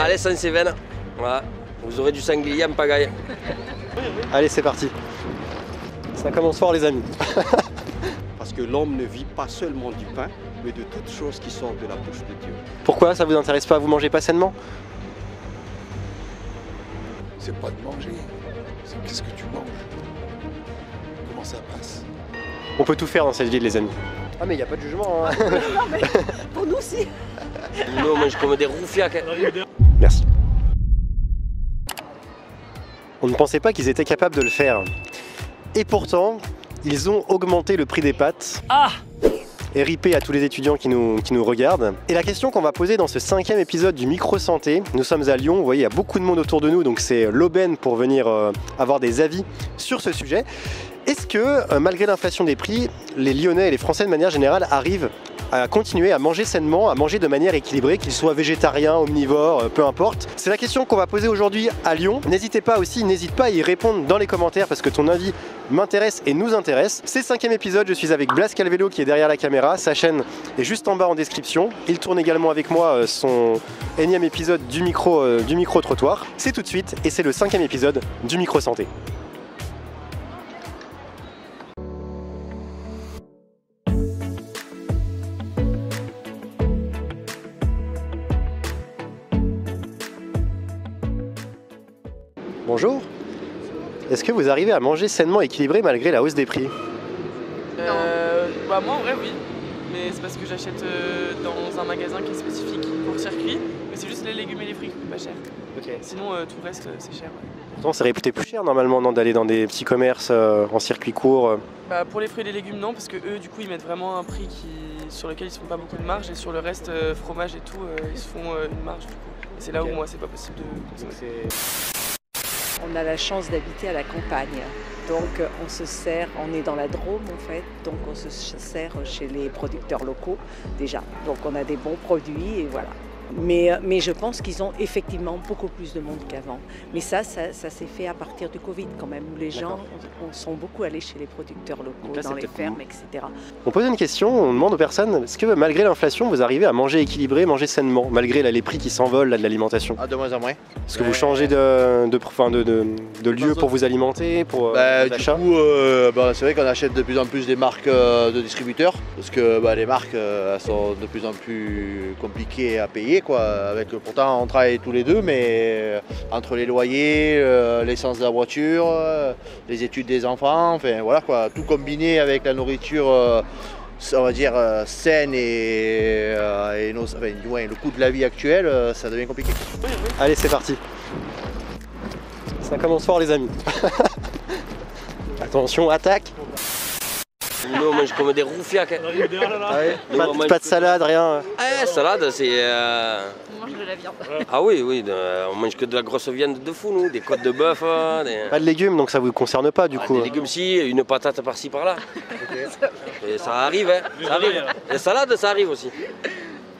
Allez, Saint-Sévenne. Voilà. Vous aurez du sanglier en pagaille. Allez, c'est parti. Ça commence fort, les amis. Parce que l'homme ne vit pas seulement du pain, mais de toutes choses qui sortent de la bouche de Dieu. Pourquoi ça vous intéresse pas? Vous mangez pas sainement? C'est pas de manger, c'est qu'est-ce que tu manges. Comment ça passe? On peut tout faire dans cette ville, les amis. Ah mais il n'y a pas de jugement. Hein. Non mais pour nous aussi. Nous, on mange comme des roufiacs. Merci. On ne pensait pas qu'ils étaient capables de le faire. Et pourtant, ils ont augmenté le prix des pâtes. Ah! Et ripé à tous les étudiants qui nous regardent. Et la question qu'on va poser dans ce 5e épisode du Micro Santé, nous sommes à Lyon, vous voyez, il y a beaucoup de monde autour de nous, donc c'est l'aubaine pour venir avoir des avis sur ce sujet. Est-ce que, malgré l'inflation des prix, les Lyonnais et les Français de manière générale arrivent à continuer à manger sainement, à manger de manière équilibrée, qu'ils soient végétariens, omnivores, peu importe? C'est la question qu'on va poser aujourd'hui à Lyon. N'hésite pas à y répondre dans les commentaires parce que ton avis m'intéresse et nous intéresse. C'est le 5e épisode, je suis avec Blas Calvello qui est derrière la caméra, sa chaîne est juste en bas en description. Il tourne également avec moi son énième épisode du micro trottoir. C'est tout de suite et c'est le 5e épisode du Micro Santé. Bonjour. Est-ce que vous arrivez à manger sainement équilibré malgré la hausse des prix? Bah moi en vrai oui, mais c'est parce que j'achète dans un magasin qui est spécifique pour circuit, mais c'est juste les légumes et les fruits qui coûtent pas cher. Ok. Sinon tout le reste c'est cher. Ouais. Pourtant c'est réputé plus cher normalement non, d'aller dans des petits commerces en circuit court. Bah, pour les fruits et les légumes non, parce que eux du coup ils mettent vraiment un prix sur lequel ils se font pas beaucoup de marge, et sur le reste fromage et tout ils se font une marge du coup. Et c'est là où moi c'est pas possible de consommer. On a la chance d'habiter à la campagne, donc on se sert, on est dans la Drôme en fait, donc on se sert chez les producteurs locaux déjà. Donc on a des bons produits et voilà. Mais je pense qu'ils ont effectivement beaucoup plus de monde qu'avant. Mais ça s'est fait à partir du Covid quand même, où les gens sont beaucoup allés chez les producteurs locaux, là, dans les fermes, etc. On pose une question, on demande aux personnes, est-ce que malgré l'inflation, vous arrivez à manger équilibré, manger sainement, malgré les prix qui s'envolent de l'alimentation? Ah, de moins en moins. Est-ce que vous changez de lieu pour vous alimenter, pour d'achat? Du coup, c'est vrai qu'on achète de plus en plus des marques de distributeurs, parce que les marques elles sont de plus en plus compliquées à payer, quoi. Pourtant on travaille tous les deux, mais entre les loyers, l'essence de la voiture, les études des enfants, enfin voilà quoi, tout combiné avec la nourriture on va dire saine et le coût de la vie actuelle, ça devient compliqué. Allez, c'est parti. Ça commence fort, les amis. Attention, attaque. Nous, on mange comme des roufiacs. Pas de salade, rien. Ah, salade, c'est... On mange de la viande. Ah oui, on mange que de la grosse viande de fou, nous, des côtes de bœuf. Pas de légumes, donc ça vous concerne pas du coup. Des légumes si, une patate par-ci par-là. Et ça arrive, hein, ça arrive. Les salades, ça arrive aussi.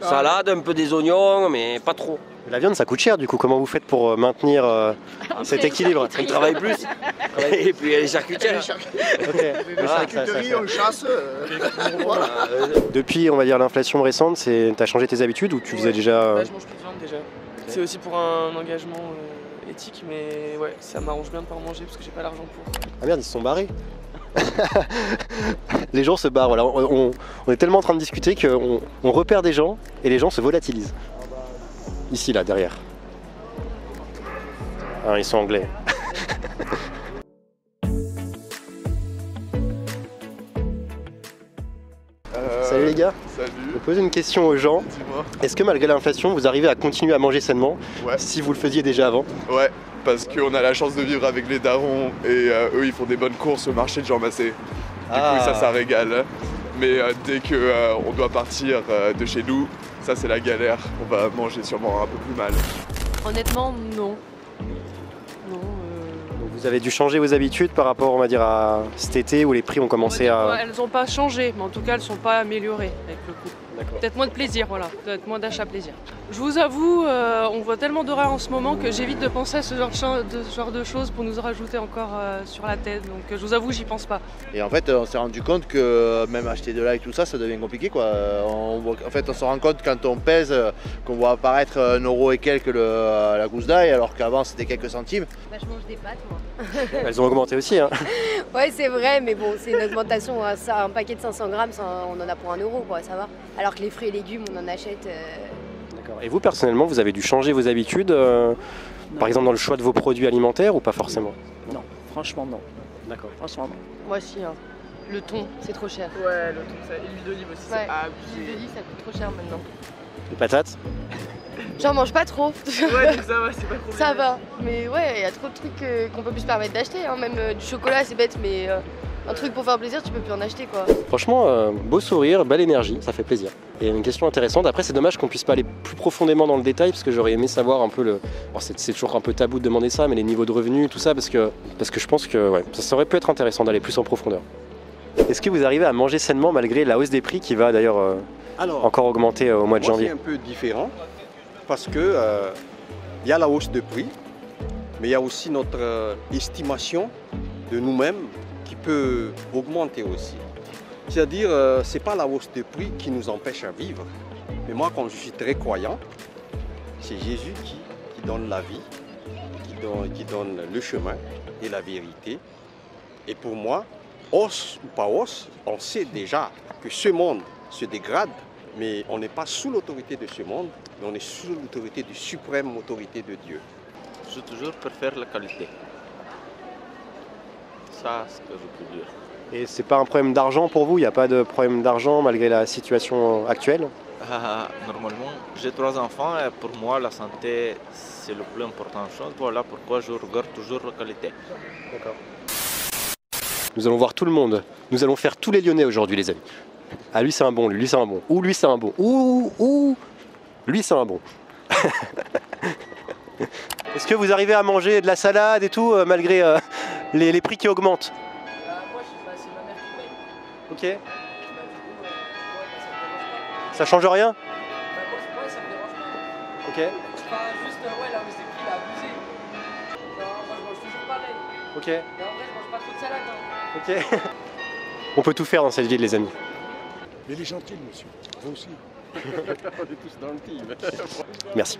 Salade, un peu des oignons, mais pas trop. La viande, ça coûte cher du coup. Comment vous faites pour maintenir cet équilibre? On travaille plus. Et puis il y a les charcutières. Les charcuteries, on chasse. Depuis, on va dire, l'inflation récente, t'as changé tes habitudes ou tu faisais déjà... Je mange plus de viande déjà. C'est aussi pour un engagement éthique, mais ouais, ça m'arrange bien de pas en manger parce que j'ai pas l'argent pour. Ah merde, ils se sont barrés. Les gens se barrent, voilà. On est tellement en train de discuter qu'on repère des gens et les gens se volatilisent. Ici, là, derrière. Ah, ils sont anglais. Salut les gars. Salut. Je vais poser une question aux gens. Dis-moi. Est-ce que malgré l'inflation, vous arrivez à continuer à manger sainement? Ouais. Si vous le faisiez déjà avant? Ouais, parce qu'on a la chance de vivre avec les darons et eux ils font des bonnes courses au marché de Jean Massé. Du coup ça régale. Mais dès qu'on doit partir de chez nous, ça c'est la galère. On va manger sûrement un peu plus mal. Honnêtement, non. Non. Vous avez dû changer vos habitudes par rapport, on va dire, à cet été où les prix ont commencé à... Elles n'ont pas changé, mais en tout cas, elles ne sont pas améliorées avec le coût. Peut-être moins de plaisir, voilà. Peut-être moins d'achat plaisir. Je vous avoue, on voit tellement d'horreur en ce moment que j'évite de penser à ce genre de choses pour nous rajouter encore sur la tête. Donc je vous avoue, j'y pense pas. Et en fait, on s'est rendu compte que même acheter de là et tout ça, ça devient compliqué, quoi. On se rend compte quand on pèse qu'on voit apparaître 1 € et quelques la gousse d'ail, alors qu'avant c'était quelques centimes. Bah, je mange des pâtes, moi. Elles ont augmenté aussi. Hein. Ouais, c'est vrai, mais bon, c'est une augmentation. Un paquet de 500 grammes, on en a pour 1 €, quoi, ça va. Alors que les fruits et légumes, on en achète. D'accord. Et vous, personnellement, vous avez dû changer vos habitudes, par exemple dans le choix de vos produits alimentaires ou pas forcément? Non, franchement non. D'accord. Franchement non. Moi aussi, hein. Le thon, c'est trop cher. Ouais, le thon, ça. Et l'huile d'olive aussi, Ouais, c'est abusé. l'huile d'olive, ça coûte trop cher maintenant. Les patates? J'en mange pas trop. Ouais, donc ça va, c'est pas trop. Ça va, mais ouais, il y a trop de trucs qu'on peut plus se permettre d'acheter, hein. Même du chocolat, c'est bête, mais un truc pour faire plaisir, tu peux plus en acheter, quoi. Franchement, beau sourire, belle énergie, ça fait plaisir. Et une question intéressante, après c'est dommage qu'on puisse pas aller plus profondément dans le détail, parce que j'aurais aimé savoir un peu le... Bon, c'est toujours un peu tabou de demander ça, mais les niveaux de revenus, tout ça, parce que je pense que ouais, ça aurait pu être intéressant d'aller plus en profondeur. Est-ce que vous arrivez à manger sainement malgré la hausse des prix qui va d'ailleurs encore augmenter au mois de janvier? C'est un peu différent, parce que y a la hausse de prix, mais il y a aussi notre estimation de nous-mêmes qui peut augmenter aussi. C'est-à-dire, ce n'est pas la hausse de prix qui nous empêche à vivre. Mais moi, quand je suis très croyant, c'est Jésus qui donne la vie, qui donne le chemin et la vérité. Et pour moi, hausse ou pas hausse, on sait déjà que ce monde se dégrade, mais on n'est pas sous l'autorité de ce monde, mais on est sous l'autorité de suprême autorité de Dieu. Je toujours préfère la qualité. Ça, c'est ce que je peux dire. Et c'est pas un problème d'argent pour vous? Il n'y a pas de problème d'argent malgré la situation actuelle? Normalement, j'ai 3 enfants et pour moi, la santé, c'est le plus important chose. Voilà pourquoi je regarde toujours la qualité. D'accord. Nous allons voir tout le monde. Nous allons faire tous les Lyonnais aujourd'hui, les amis. Ah, lui c'est un bon, lui c'est un bon. Ou lui c'est un bon. Ou lui c'est un bon. Est-ce que vous arrivez à manger de la salade et tout, malgré les prix qui augmentent? Moi, c'est ma mère qui paye. Ok. Ça change rien? Ouais, ça me dérange pas. Ok. C'est pas juste, ouais, la hausse des prix, il a abusé. Genre, moi, je mange toujours pareil. Ok. Mais en vrai, je mange pas trop de salade. Hein. Ok. On peut tout faire dans cette ville, les amis. Mais il est gentil, monsieur. Vous aussi. On est tous dans le team. Merci.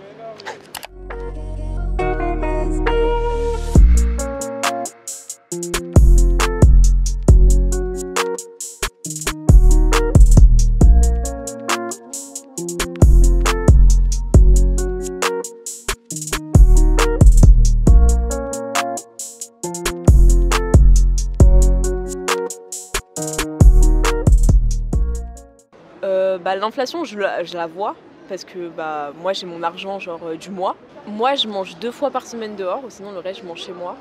L'inflation, je la vois parce que moi j'ai mon argent du mois. Moi je mange 2 fois par semaine dehors, sinon le reste je mange chez moi.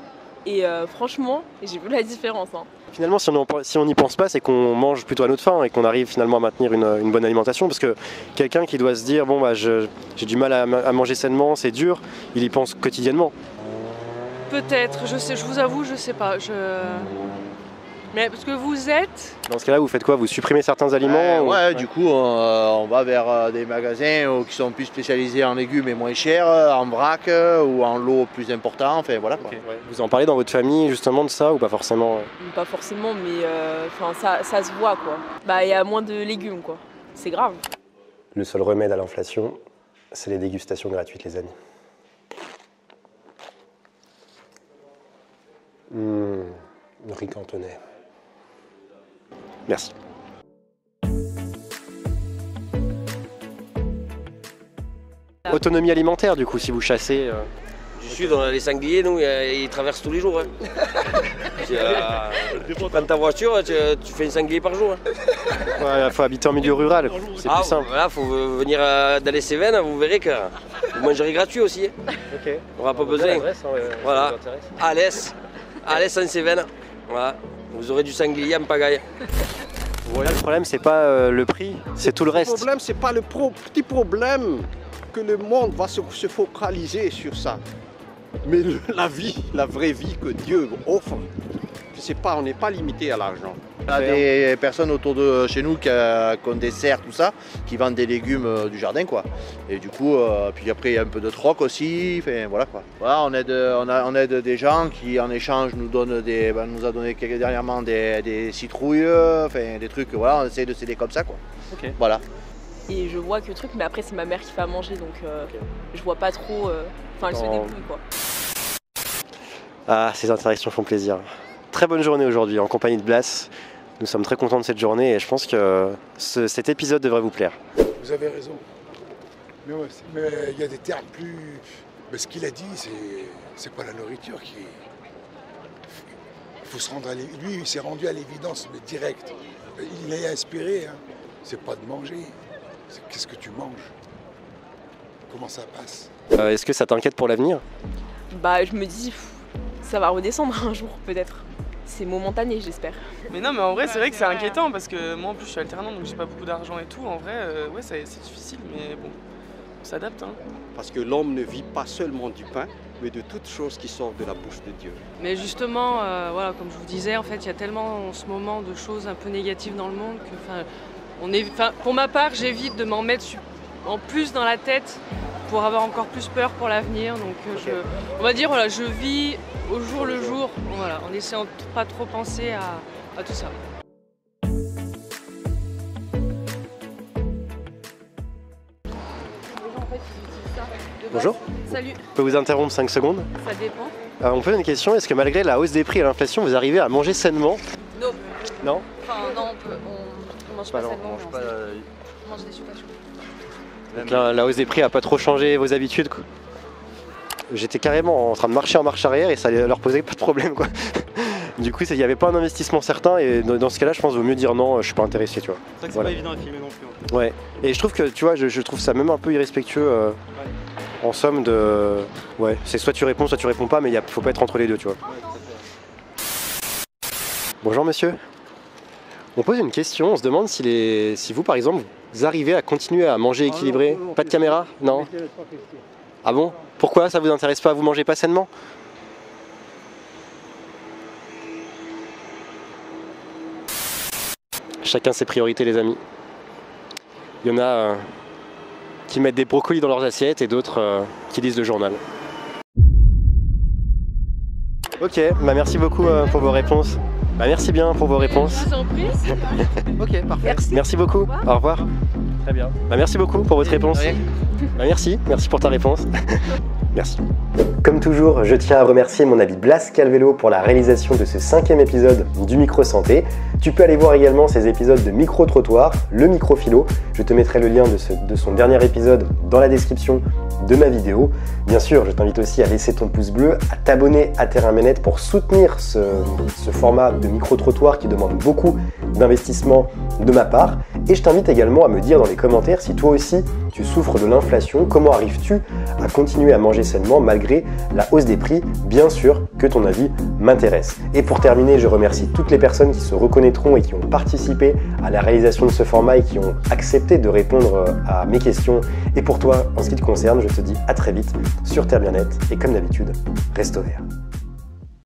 Et franchement, j'ai vu la différence. Hein. Finalement, si on n'y pense pas, c'est qu'on mange plutôt à notre faim et qu'on arrive finalement à maintenir une bonne alimentation. Parce que quelqu'un qui doit se dire, bon j'ai du mal à manger sainement, c'est dur, il y pense quotidiennement. Peut-être, je vous avoue, je sais pas. Mais parce que vous êtes... Dans ce cas-là, vous faites quoi? Vous supprimez certains aliments? Ouais, du coup, on va vers des magasins qui sont plus spécialisés en légumes et moins chers, en vrac ou en lot plus important, enfin voilà. Okay, ouais. Vous en parlez dans votre famille justement de ça ou pas forcément? Pas forcément, mais ça se voit quoi. Il y a moins de légumes quoi. C'est grave. Le seul remède à l'inflation, c'est les dégustations gratuites, les amis. Riz cantonais. Merci. Autonomie alimentaire du coup si vous chassez. Je suis dans les sangliers, nous, ils traversent tous les jours. Hein. Tu prends ta voiture, tu fais un sanglier par jour. Hein. Ouais, il faut habiter en milieu rural, c'est plus simple. Voilà, il faut venir dans les Cévennes, vous verrez que vous mangerez gratuit aussi. Hein. Ok. On n'aura pas besoin. Voilà. Alès en Cévennes. Voilà. Vous aurez du sanglier en pagaille. Voilà, le problème, c'est pas le prix, c'est tout le reste. Le problème, c'est pas le petit problème que le monde va se focaliser sur ça. Mais la vie, la vraie vie que Dieu offre, je sais pas, on n'est pas limité à l'argent. On a des personnes autour de chez nous qui ont des serres, tout ça, qui vendent des légumes du jardin, quoi. Et du coup, puis après il y a un peu de troc aussi, enfin, voilà quoi. Voilà, on aide des gens qui en échange nous donnent nous a donné dernièrement des citrouilles, enfin des trucs, voilà, on essaie de s'aider comme ça quoi. Ok. Voilà. Et je vois que le truc, mais après c'est ma mère qui fait à manger, donc je vois pas trop. Enfin, elle se débrouille quoi. Ah, ces interactions font plaisir. Très bonne journée aujourd'hui en compagnie de Blas. Nous sommes très contents de cette journée et je pense que cet épisode devrait vous plaire. Vous avez raison. Mais il y a des termes plus... Mais ce qu'il a dit, c'est pas la nourriture qui... Il faut se rendre à l'évidence. Lui, il s'est rendu à l'évidence, mais direct. Il est inspiré. Hein. C'est pas de manger. C'est qu'est-ce que tu manges. Comment ça passe. Est-ce que ça t'inquiète pour l'avenir? Bah, je me dis, ça va redescendre un jour peut-être. C'est momentané, j'espère. Mais non, mais en vrai, c'est vrai que c'est inquiétant parce que moi en plus je suis alternant donc j'ai pas beaucoup d'argent et tout. En vrai, ouais, c'est difficile, mais bon, on s'adapte. Hein. Parce que l'homme ne vit pas seulement du pain, mais de toutes choses qui sortent de la bouche de Dieu. Mais justement, voilà, comme je vous disais, en fait, il y a tellement en ce moment de choses un peu négatives dans le monde que, pour ma part, j'évite de m'en mettre en plus dans la tête pour avoir encore plus peur pour l'avenir. Donc, on va dire, voilà, je vis au jour le jour, voilà, en essayant de pas trop penser à tout ça. Bonjour. Salut. Je peux vous interrompre 5 secondes? Ça dépend. On peut poser une question, est-ce que malgré la hausse des prix et l'inflation, vous arrivez à manger sainement? Non. Non? Enfin non, on mange pas sainement, on mange des chocolats chauds. Donc la hausse des prix a pas trop changé vos habitudes quoi. J'étais carrément en train de marcher en marche arrière et ça leur posait pas de problème quoi. Du coup il n'y avait pas un investissement certain et dans ce cas là je pense qu'il vaut mieux dire non, je suis pas intéressé tu vois. C'est vrai que c'est pas évident à filmer non plus. En fait. Ouais, et je trouve que tu vois, je trouve ça même un peu irrespectueux en somme de... Ouais, c'est soit tu réponds pas mais il faut pas être entre les deux tu vois. Bonjour monsieur. On pose une question, on se demande si vous par exemple vous arrivez à continuer à manger équilibré. Non, pas de caméra? Non. Ah bon? Pourquoi ça vous intéresse pas? Vous mangez pas sainement? Chacun ses priorités les amis. Il y en a qui mettent des brocolis dans leurs assiettes et d'autres qui lisent le journal. Ok, bah merci beaucoup pour vos réponses. Bah merci bien pour vos réponses. Je vous en prie. Ok, parfait. Merci beaucoup. Au revoir. Très bien. Bah merci beaucoup pour votre réponse. Bah merci pour ta réponse. Merci. Comme toujours, je tiens à remercier mon ami Blas Calvello pour la réalisation de ce 5e épisode du Micro Santé. Tu peux aller voir également ces épisodes de Micro Trottoir, le Micro Philo. Je te mettrai le lien de son dernier épisode dans la description de ma vidéo. Bien sûr, je t'invite aussi à laisser ton pouce bleu, à t'abonner à Terrain Ménette pour soutenir ce format de Micro Trottoir qui demande beaucoup d'investissement de ma part. Et je t'invite également à me dire dans les commentaires si toi aussi tu souffres de l'inflation, comment arrives-tu à continuer à manger sainement malgré la hausse des prix? Bien sûr que ton avis m'intéresse. Et pour terminer, je remercie toutes les personnes qui se reconnaîtront et qui ont participé à la réalisation de ce format et qui ont accepté de répondre à mes questions. Et pour toi, en ce qui te concerne, je te dis à très vite sur Terre Bien-être et comme d'habitude, reste au vert.